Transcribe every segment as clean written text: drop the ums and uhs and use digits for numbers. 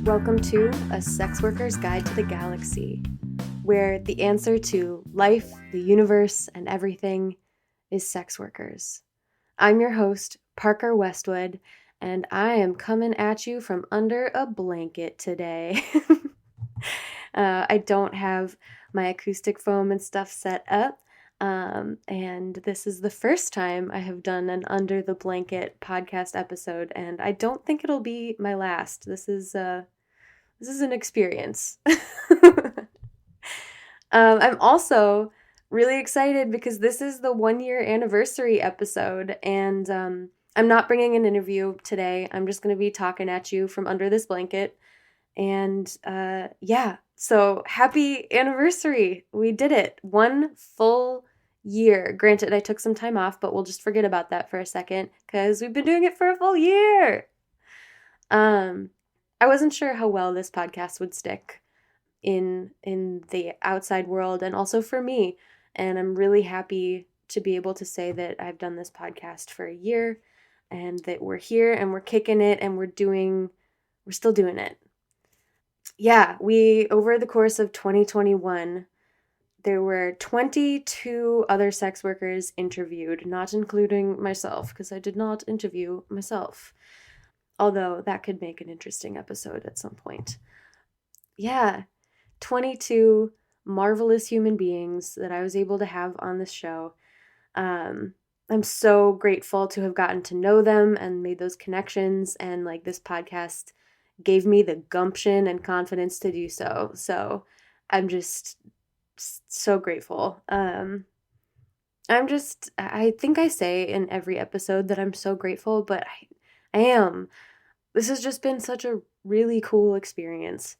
Welcome to A Sex Worker's Guide to the Galaxy, where the answer to life, the universe, and everything is sex workers. I'm your host, Parker Westwood, and I am coming at you from under a blanket today. I don't have my acoustic foam and stuff set up, and this is the first time I have done an Under the Blanket podcast episode, and I don't think it'll be my last. This is an experience. I'm also really excited because this is the 1-year anniversary episode, and I'm not bringing an interview today. I'm just going to be talking at you from under this blanket. And yeah, so happy anniversary. We did it. 1 full year. Granted, I took some time off, but we'll just forget about that for a second because we've been doing it for a full year. I wasn't sure how well this podcast would stick in the outside world and also for me. And I'm really happy to be able to say that I've done this podcast for a year and that we're here and we're kicking it and we're still doing it. Yeah, over the course of 2021, there were 22 other sex workers interviewed, not including myself, because I did not interview myself. Although that could make an interesting episode at some point. Yeah, 22 marvelous human beings that I was able to have on this show. I'm so grateful to have gotten to know them and made those connections, and like this podcast gave me the gumption and confidence to do so. So I'm just so grateful. I think I say in every episode that I'm so grateful, but I am. This has just been such a really cool experience.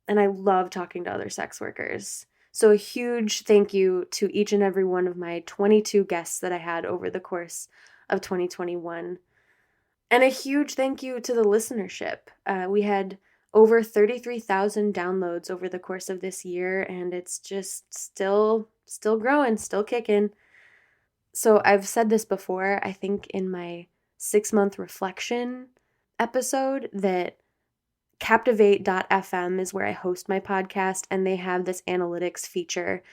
And I love talking to other sex workers. So a huge thank you to each and every one of my 22 guests that I had over the course of 2021. And a huge thank you to the listenership. We had over 33,000 downloads over the course of this year, and it's just still growing, still kicking. So I've said this before, I think in my 6-month reflection episode, that Captivate.fm is where I host my podcast, and they have this analytics feature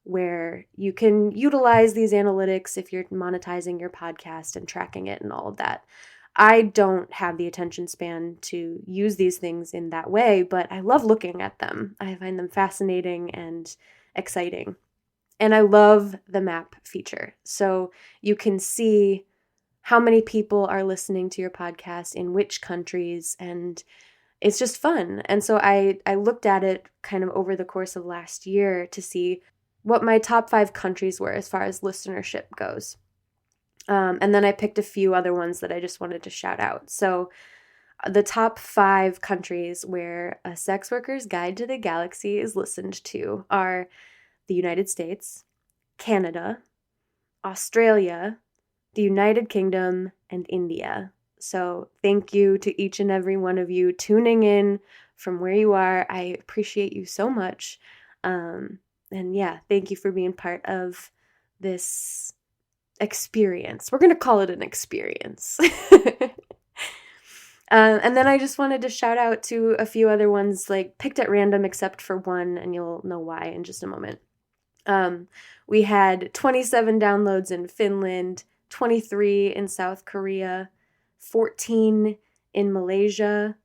where you can utilize these analytics if you're monetizing your podcast and tracking it and all of that. I don't have the attention span to use these things in that way, but I love looking at them. I find them fascinating and exciting. And I love the map feature. So you can see how many people are listening to your podcast in which countries, and it's just fun. And so I looked at it kind of over the course of last year to see what my top 5 countries were as far as listenership goes. And then I picked a few other ones that I just wanted to shout out. So the top 5 countries where A Sex Worker's Guide to the Galaxy is listened to are the United States, Canada, Australia, the United Kingdom, and India. So thank you to each and every one of you tuning in from where you are. I appreciate you so much. And yeah, thank you for being part of this experience. We're going to call it an experience. And then I just wanted to shout out to a few other ones, like picked at random except for one, and you'll know why in just a moment. We had 27 downloads in Finland, 23 in South Korea, 14 in Malaysia,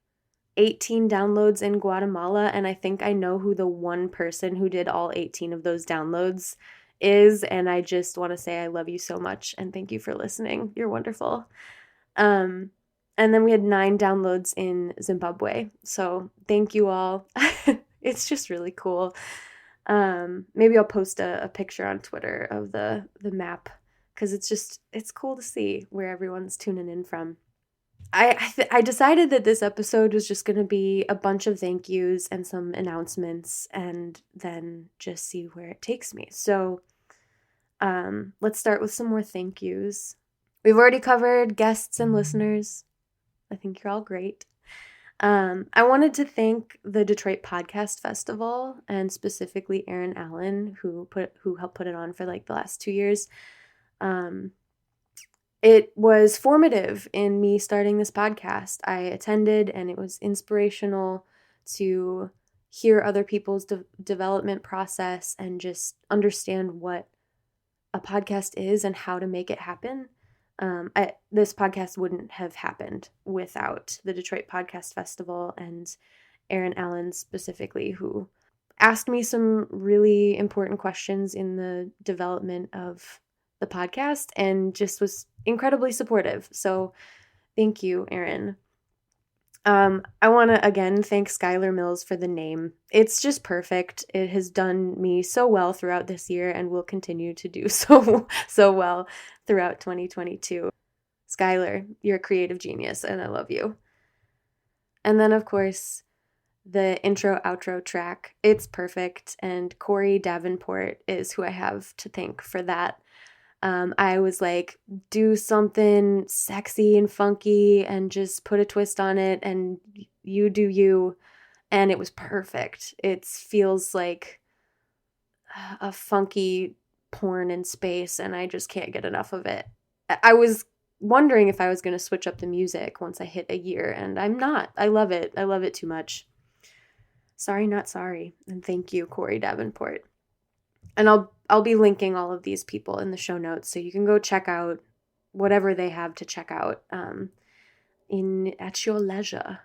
18 downloads in Guatemala, and I think I know who the one person who did all 18 of those downloads is, and I just want to say I love you so much and thank you for listening. You're wonderful. And then we had 9 downloads in Zimbabwe, so thank you all. It's just really cool. Maybe I'll post a picture on Twitter of the map, because it's cool to see where everyone's tuning in from. I decided that this episode was just going to be a bunch of thank yous and some announcements, and then just see where it takes me. So let's start with some more thank yous. We've already covered guests and listeners. I think you're all great. I wanted to thank the Detroit Podcast Festival, and specifically Aaron Allen, who helped put it on for like the last 2 years. it was formative in me starting this podcast. I attended, and it was inspirational to hear other people's development process and just understand what a podcast is and how to make it happen. This podcast wouldn't have happened without the Detroit Podcast Festival and Aaron Allen specifically, who asked me some really important questions in the development of the podcast and just was incredibly supportive. So thank you, Aaron. I want to again thank Skylar Mills for the name. It's just perfect. It has done me so well throughout this year and will continue to do so well throughout 2022. Skylar, you're a creative genius and I love you. And then of course, the intro outro track. It's perfect, and Corey Davenport is who I have to thank for that. I was like, do something sexy and funky and just put a twist on it, and you do you. And it was perfect. It feels like a funky porn in space, and I just can't get enough of it. I was wondering if I was going to switch up the music once I hit a year, and I'm not. I love it. I love it too much. Sorry, not sorry. And thank you, Corey Davenport. And I'll be linking all of these people in the show notes, so you can go check out whatever they have to check out at your leisure.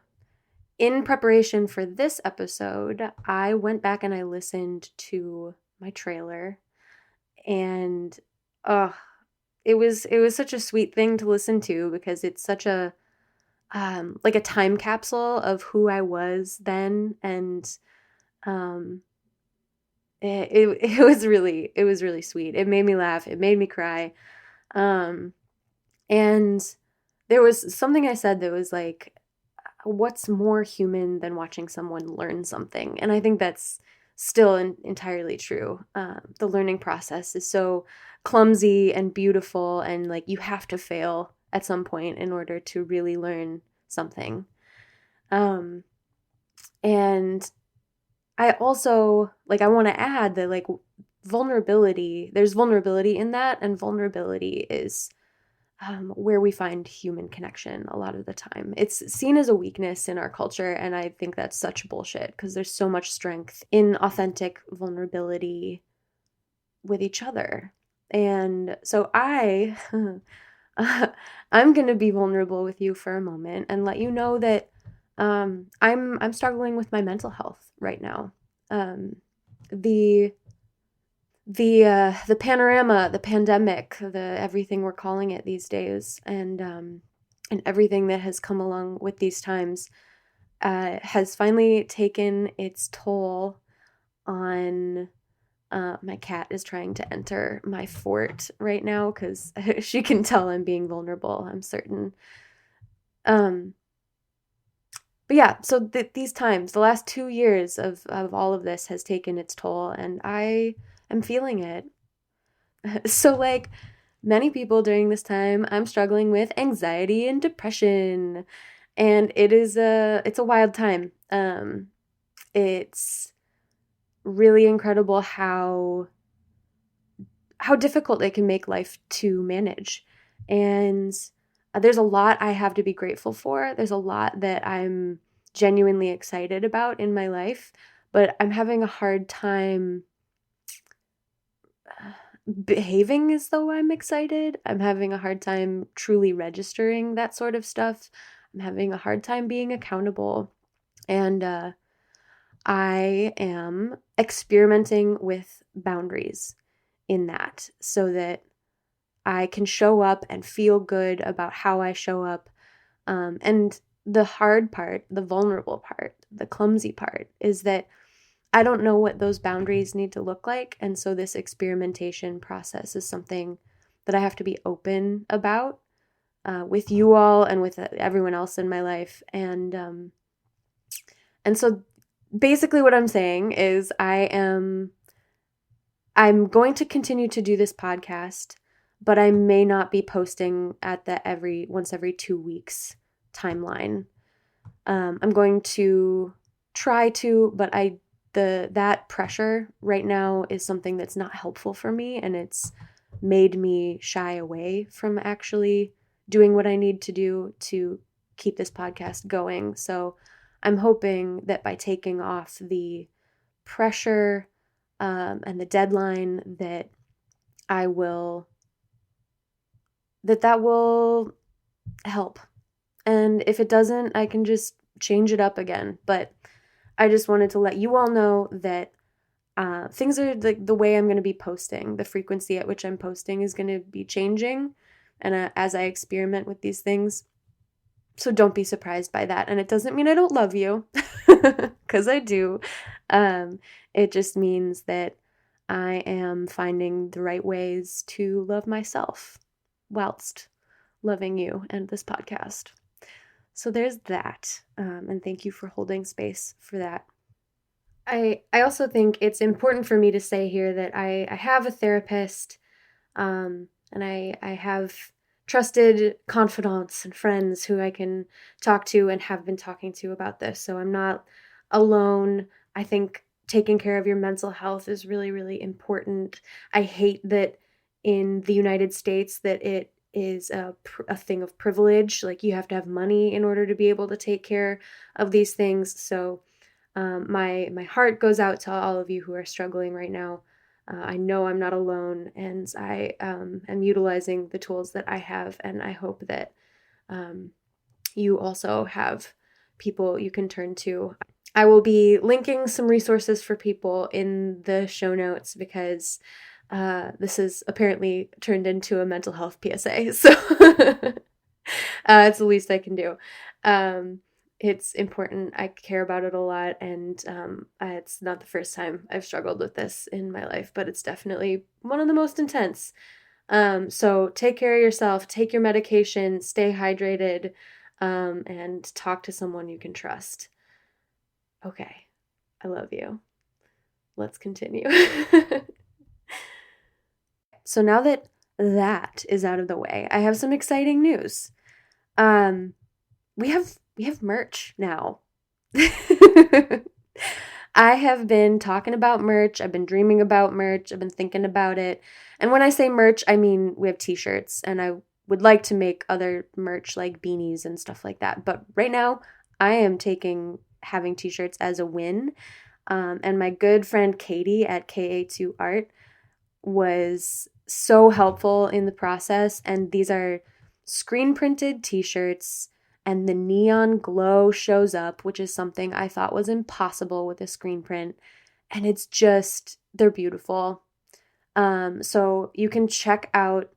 In preparation for this episode, I went back and I listened to my trailer, and it was such a sweet thing to listen to because it's such a like a time capsule of who I was then, and it was really sweet. It made me laugh. It made me cry. And there was something I said that was like, what's more human than watching someone learn something? And I think that's still entirely true. The learning process is so clumsy and beautiful, and like you have to fail at some point in order to really learn something. And I also, like, I want to add that, like, there's vulnerability in that, and vulnerability is where we find human connection a lot of the time. It's seen as a weakness in our culture, and I think that's such bullshit because there's so much strength in authentic vulnerability with each other. And so I'm going to be vulnerable with you for a moment and let you know that I'm struggling with my mental health right now. The panorama, the pandemic, the everything we're calling it these days, and everything that has come along with these times, has finally taken its toll on. My cat is trying to enter my fort right now because she can tell I'm being vulnerable, I'm certain. But yeah, so these times, the last 2 years of all of this has taken its toll, and I am feeling it. So, like many people during this time, I'm struggling with anxiety and depression, and it's a wild time. It's really incredible how difficult it can make life to manage, and there's a lot I have to be grateful for. There's a lot that I'm genuinely excited about in my life, but I'm having a hard time behaving as though I'm excited. I'm having a hard time truly registering that sort of stuff. I'm having a hard time being accountable. And I am experimenting with boundaries in that so that I can show up and feel good about how I show up. And the hard part, the vulnerable part, the clumsy part is that I don't know what those boundaries need to look like. And so this experimentation process is something that I have to be open about with you all and with everyone else in my life. And so basically what I'm saying is I'm going to continue to do this podcast, but I may not be posting at the once every 2 weeks timeline. I'm going to try to, but that pressure right now is something that's not helpful for me, and it's made me shy away from actually doing what I need to do to keep this podcast going. So I'm hoping that by taking off the pressure and the deadline that I will, that will help. And if it doesn't, I can just change it up again. But I just wanted to let you all know that things are the way I'm going to be posting. The frequency at which I'm posting is going to be changing, and as I experiment with these things. So don't be surprised by that. And it doesn't mean I don't love you, because I do. It just means that I am finding the right ways to love myself whilst loving you and this podcast. So there's that. And thank you for holding space for that. I also think it's important for me to say here that I have a therapist, and I have trusted confidants and friends who I can talk to and have been talking to about this. So I'm not alone. I think taking care of your mental health is really, really important. I hate that in the United States that it is a thing of privilege. Like, you have to have money in order to be able to take care of these things. So my heart goes out to all of you who are struggling right now. I know I'm not alone, and I am utilizing the tools that I have, and I hope that you also have people you can turn to. I will be linking some resources for people in the show notes, because this is apparently turned into a mental health PSA, so it's the least I can do. It's important. I care about it a lot, and it's not the first time I've struggled with this in my life, but it's definitely one of the most intense. So take care of yourself, take your medication, stay hydrated, and talk to someone you can trust. Okay, I love you. Let's continue. So now that that is out of the way, I have some exciting news. We have merch now. I have been talking about merch. I've been dreaming about merch. I've been thinking about it. And when I say merch, I mean we have t-shirts, and I would like to make other merch like beanies and stuff like that. But right now, I am taking having t-shirts as a win. And my good friend Katie at KA2 Art was so helpful in the process. And these are screen printed t-shirts, and the neon glow shows up, which is something I thought was impossible with a screen print. And it's just, they're beautiful. So you can check out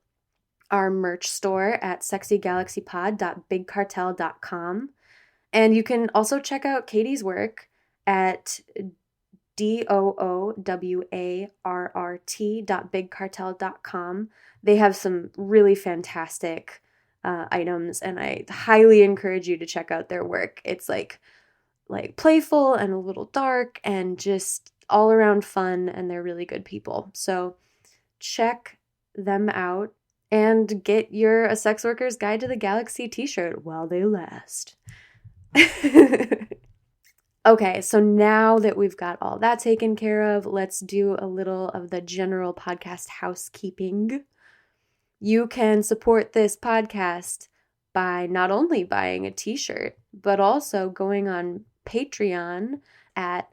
our merch store at sexygalaxypod.bigcartel.com. And you can also check out Katie's work at doowart.bigcartel.com. They have some really fantastic items, and I highly encourage you to check out their work. It's like playful and a little dark and just all around fun, and they're really good people. So check them out and get your A Sex Worker's Guide to the Galaxy t-shirt while they last. Okay, so now that we've got all that taken care of, let's do a little of the general podcast housekeeping. You can support this podcast by not only buying a t-shirt, but also going on Patreon at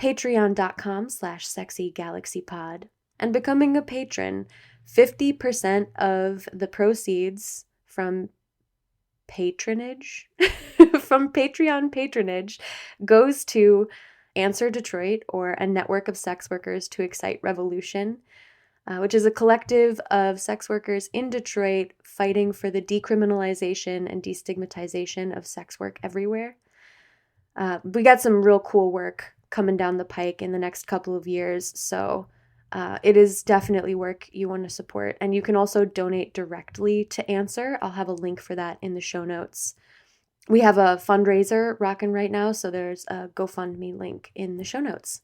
patreon.com/sexygalaxypod and becoming a patron. 50% of the proceeds from patronage from Patreon patronage goes to Answer Detroit, or a network of sex workers to excite revolution, which is a collective of sex workers in Detroit fighting for the decriminalization and destigmatization of sex work everywhere. We got some real cool work coming down the pike in the next couple of years, so it is definitely work you want to support. And you can also donate directly to Answer. I'll have a link for that in the show notes. We have a fundraiser rocking right now, so there's a GoFundMe link in the show notes.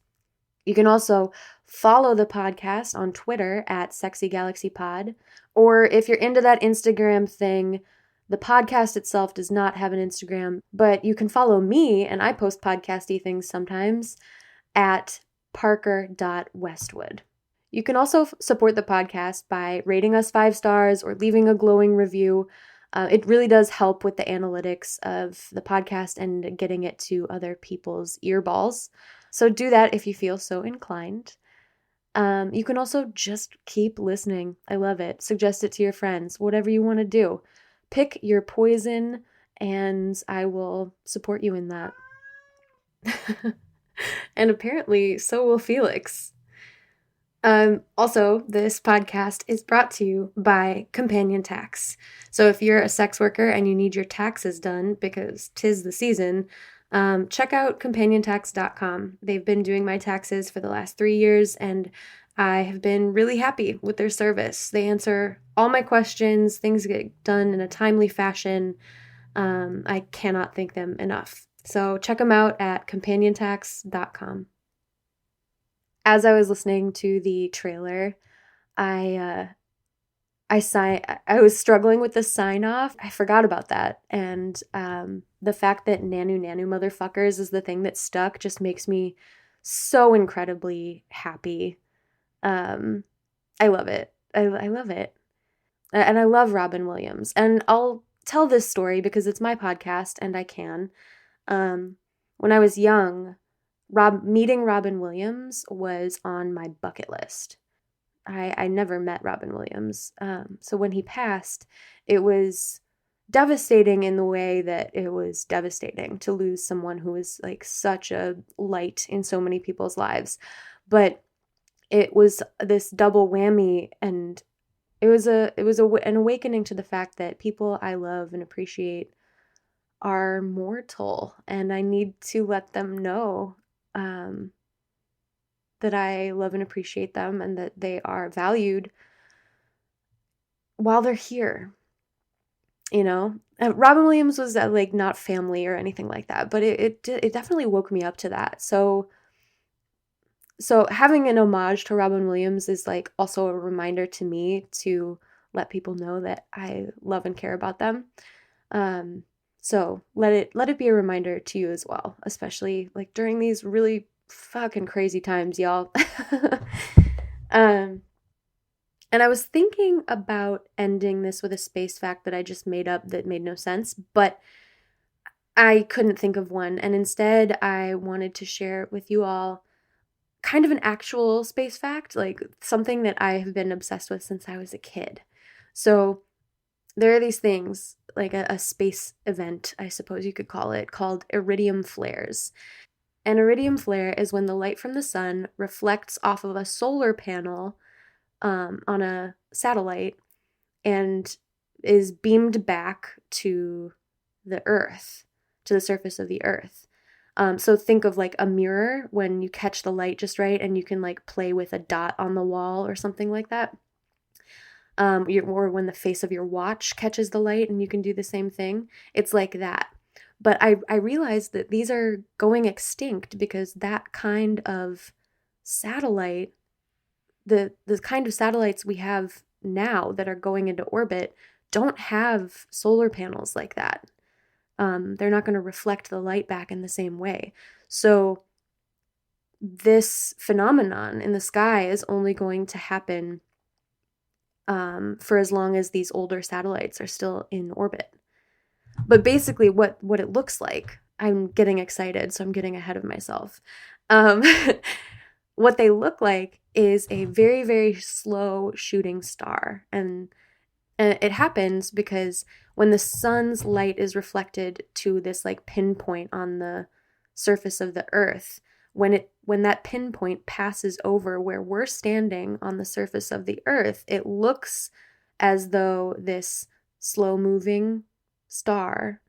You can also follow the podcast on Twitter at SexyGalaxyPod, or if you're into that Instagram thing, the podcast itself does not have an Instagram, but you can follow me, and I post podcasty things sometimes, at parker.westwood. You can also support the podcast by rating us 5 stars or leaving a glowing review. It really does help with the analytics of the podcast and getting it to other people's earballs. So do that if you feel so inclined. You can also just keep listening. I love it. Suggest it to your friends, whatever you want to do. Pick your poison, and I will support you in that. And apparently, so will Felix. Also, this podcast is brought to you by Companion Tax. So if you're a sex worker and you need your taxes done because 'tis the season, check out companiontax.com. They've been doing my taxes for the last 3 years, and I have been really happy with their service. They answer all my questions, things get done in a timely fashion. I cannot thank them enough. So check them out at companiontax.com. As I was listening to the trailer, I was struggling with the sign off. I forgot about that, and the fact that Nanu Nanu motherfuckers is the thing that stuck just makes me so incredibly happy. I love it. I love it, and I love Robin Williams. And I'll tell this story because it's my podcast, and I can. When I was young, meeting Robin Williams was on my bucket list. I never met Robin Williams. So when he passed, it was devastating in the way that it was devastating to lose someone who was like such a light in so many people's lives. But it was this double whammy, and it was an awakening to the fact that people I love and appreciate are mortal, and I need to let them know that I love and appreciate them and that they are valued while they're here. You know, Robin Williams was like not family or anything like that, but it definitely woke me up to that. So having an homage to Robin Williams is like also a reminder to me to let people know that I love and care about them. So let it be a reminder to you as well, especially like during these really fucking crazy times, y'all. And I was thinking about ending this with a space fact that I just made up that made no sense, but I couldn't think of one. And instead, I wanted to share with you all kind of an actual space fact, like something that I have been obsessed with since I was a kid. So there are these things, like a space event, I suppose you could call it, called iridium flares. An iridium flare is when the light from the sun reflects off of a solar panel on a satellite and is beamed back to the Earth, to the surface of the Earth. So think of like a mirror when you catch the light just right and you can like play with a dot on the wall or something like that. Or when the face of your watch catches the light and you can do the same thing. It's like that. But I realized that these are going extinct because that kind of satellite, the kind of satellites we have now that are going into orbit don't have solar panels like that. They're not going to reflect the light back in the same way. So this phenomenon in the sky is only going to happen for as long as these older satellites are still in orbit. But basically what it looks like, I'm getting excited, so I'm getting ahead of myself. What they look like is a very, very slow shooting star. And it happens because when the sun's light is reflected to this like pinpoint on the surface of the Earth, when that pinpoint passes over where we're standing on the surface of the Earth, it looks as though this slow-moving star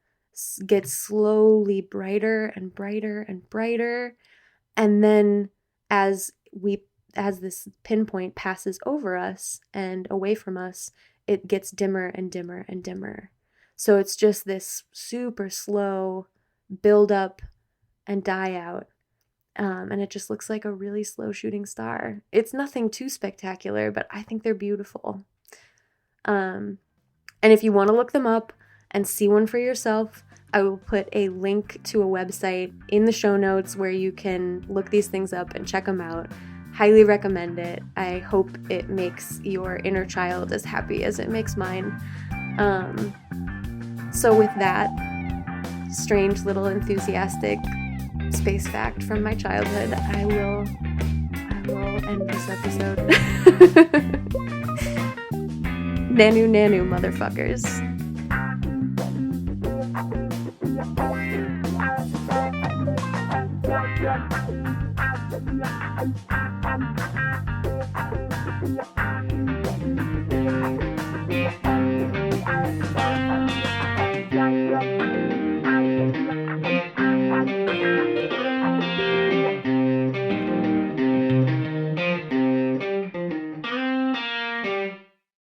gets slowly brighter and brighter and brighter, and then as this pinpoint passes over us and away from us, it gets dimmer and dimmer and dimmer. So it's just this super slow build up and die out. And it just looks like a really slow shooting star. It's nothing too spectacular, but I think they're beautiful. And if you want to look them up and see one for yourself, I will put a link to a website in the show notes where you can look these things up and check them out. Highly recommend it. I hope it makes your inner child as happy as it makes mine. So with that strange little enthusiastic space fact from my childhood, I will end this episode. Nanu nanu, motherfuckers.